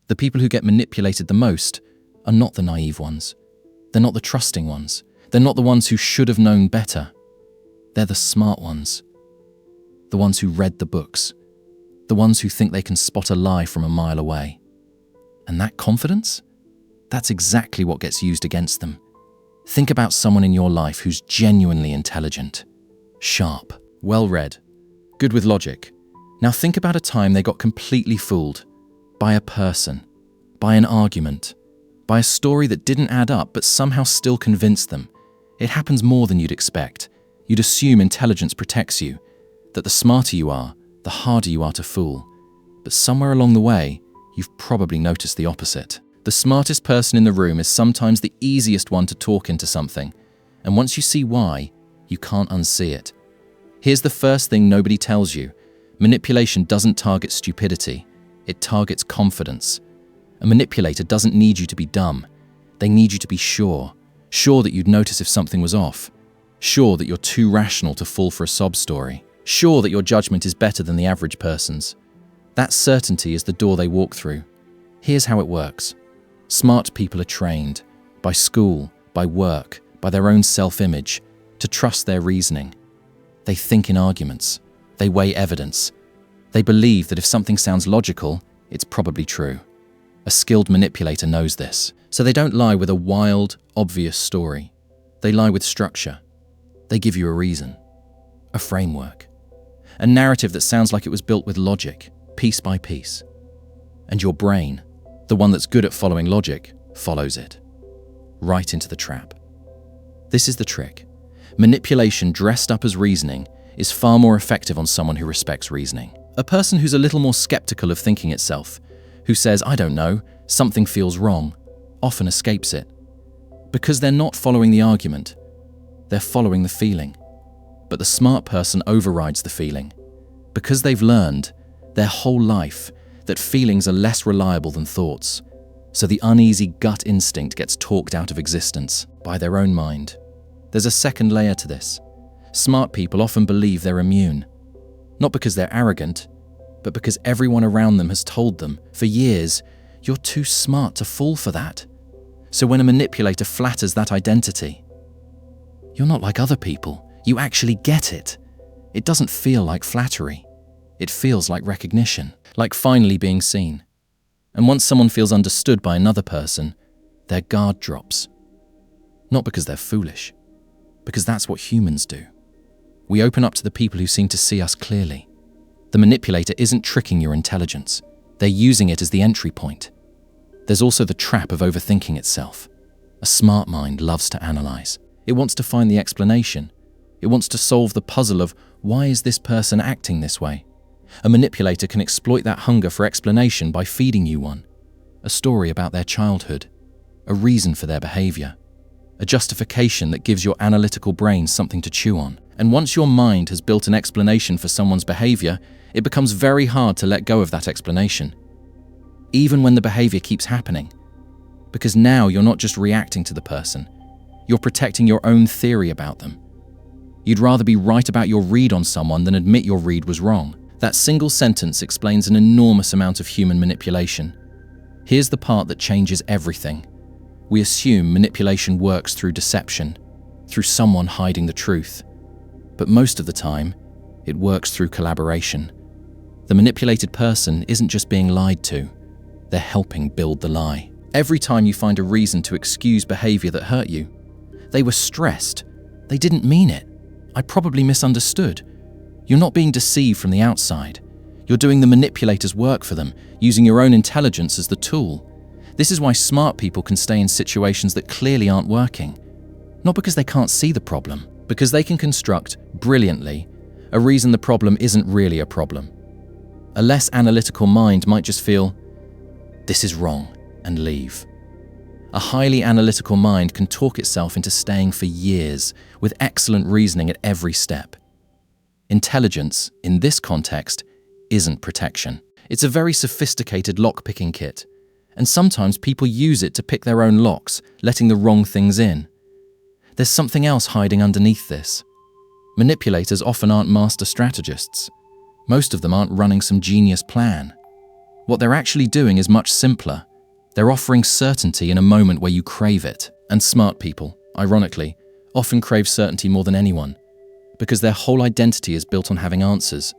The people who get manipulated the most are not the naive ones. They're not the trusting ones. They're not the ones who should have known better. They're the smart ones. The ones who read the books. The ones who think they can spot a lie from a mile away. And that confidence? That's exactly what gets used against them. Think about someone in your life who's genuinely intelligent, sharp, well-read, good with logic. Now think about a time they got completely fooled by a person, by an argument, by a story that didn't add up but somehow still convinced them. It happens more than you'd expect. You'd assume intelligence protects you, that the smarter you are, the harder you are to fool. But somewhere along the way, you've probably noticed the opposite. The smartest person in the room is sometimes the easiest one to talk into something, and once you see why, you can't unsee it. Here's the first thing nobody tells you. Manipulation doesn't target stupidity, it targets confidence. A manipulator doesn't need you to be dumb. They need you to be sure that you'd notice if something was off, sure that you're too rational to fall for a sob story, sure that your judgment is better than the average person's. That certainty is the door they walk through. Here's how it works. Smart people are trained, by school, by work, by their own self-image, to trust their reasoning. They think in arguments. They weigh evidence. They believe that if something sounds logical, it's probably true. A skilled manipulator knows this, so they don't lie with a wild, obvious story. They lie with structure. They give you a reason, a framework, a narrative that sounds like it was built with logic, piece by piece. And your brain, the one that's good at following logic, follows it, right into the trap. This is the trick. Manipulation dressed up as reasoning is far more effective on someone who respects reasoning. A person who's a little more skeptical of thinking itself, who says, I don't know, something feels wrong, often escapes it. Because they're not following the argument, they're following the feeling. But the smart person overrides the feeling, because they've learned their whole life that feelings are less reliable than thoughts, so the uneasy gut instinct gets talked out of existence by their own mind. There's a second layer to this. Smart people often believe they're immune, not because they're arrogant, but because everyone around them has told them for years, you're too smart to fall for that. So when a manipulator flatters that identity, you're not like other people, you actually get it. It doesn't feel like flattery. It feels like recognition, like finally being seen. And once someone feels understood by another person, their guard drops. Not because they're foolish, because that's what humans do. We open up to the people who seem to see us clearly. The manipulator isn't tricking your intelligence. They're using it as the entry point. There's also the trap of overthinking itself. A smart mind loves to analyze. It wants to find the explanation. It wants to solve the puzzle of why is this person acting this way? A manipulator can exploit that hunger for explanation by feeding you one. A story about their childhood. A reason for their behavior. A justification that gives your analytical brain something to chew on. And once your mind has built an explanation for someone's behavior, it becomes very hard to let go of that explanation, even when the behavior keeps happening. Because now you're not just reacting to the person, you're protecting your own theory about them. You'd rather be right about your read on someone than admit your read was wrong. That single sentence explains an enormous amount of human manipulation. Here's the part that changes everything. We assume manipulation works through deception, through someone hiding the truth. But most of the time, it works through collaboration. The manipulated person isn't just being lied to, they're helping build the lie. Every time you find a reason to excuse behavior that hurt you, they were stressed, they didn't mean it, I probably misunderstood. You're not being deceived from the outside. You're doing the manipulator's work for them, using your own intelligence as the tool. This is why smart people can stay in situations that clearly aren't working. Not because they can't see the problem, because they can construct, brilliantly, a reason the problem isn't really a problem. A less analytical mind might just feel, this is wrong, and leave. A highly analytical mind can talk itself into staying for years, with excellent reasoning at every step. Intelligence, in this context, isn't protection. It's a very sophisticated lock-picking kit, and sometimes people use it to pick their own locks, letting the wrong things in. There's something else hiding underneath this. Manipulators often aren't master strategists. Most of them aren't running some genius plan. What they're actually doing is much simpler. They're offering certainty in a moment where you crave it. And smart people, ironically, often crave certainty more than anyone, because their whole identity is built on having answers.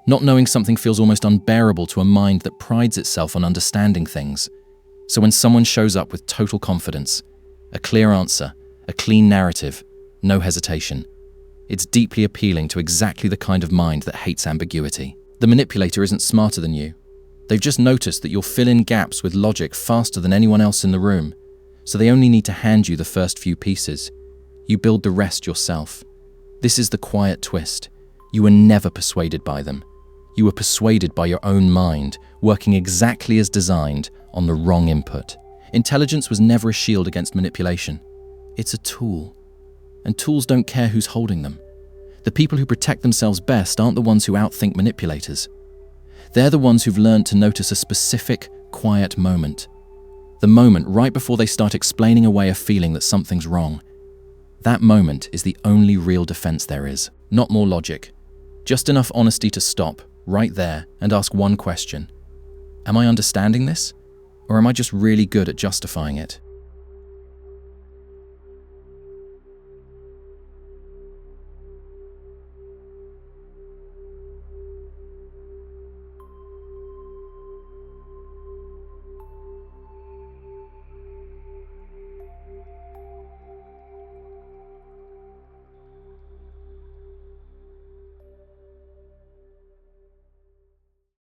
Not knowing something feels almost unbearable to a mind that prides itself on understanding things. So when someone shows up with total confidence, a clear answer, a clean narrative, no hesitation, it's deeply appealing to exactly the kind of mind that hates ambiguity. The manipulator isn't smarter than you. They've just noticed that you'll fill in gaps with logic faster than anyone else in the room, so they only need to hand you the first few pieces. You build the rest yourself. This is the quiet twist. You were never persuaded by them. You were persuaded by your own mind, working exactly as designed on the wrong input. Intelligence was never a shield against manipulation. It's a tool. And tools don't care who's holding them. The people who protect themselves best aren't the ones who outthink manipulators. They're the ones who've learned to notice a specific, quiet moment. The moment right before they start explaining away a feeling that something's wrong. That moment is the only real defense there is. Not more logic. Just enough honesty to stop, right there, and ask one question. Am I understanding this? Or am I just really good at justifying it?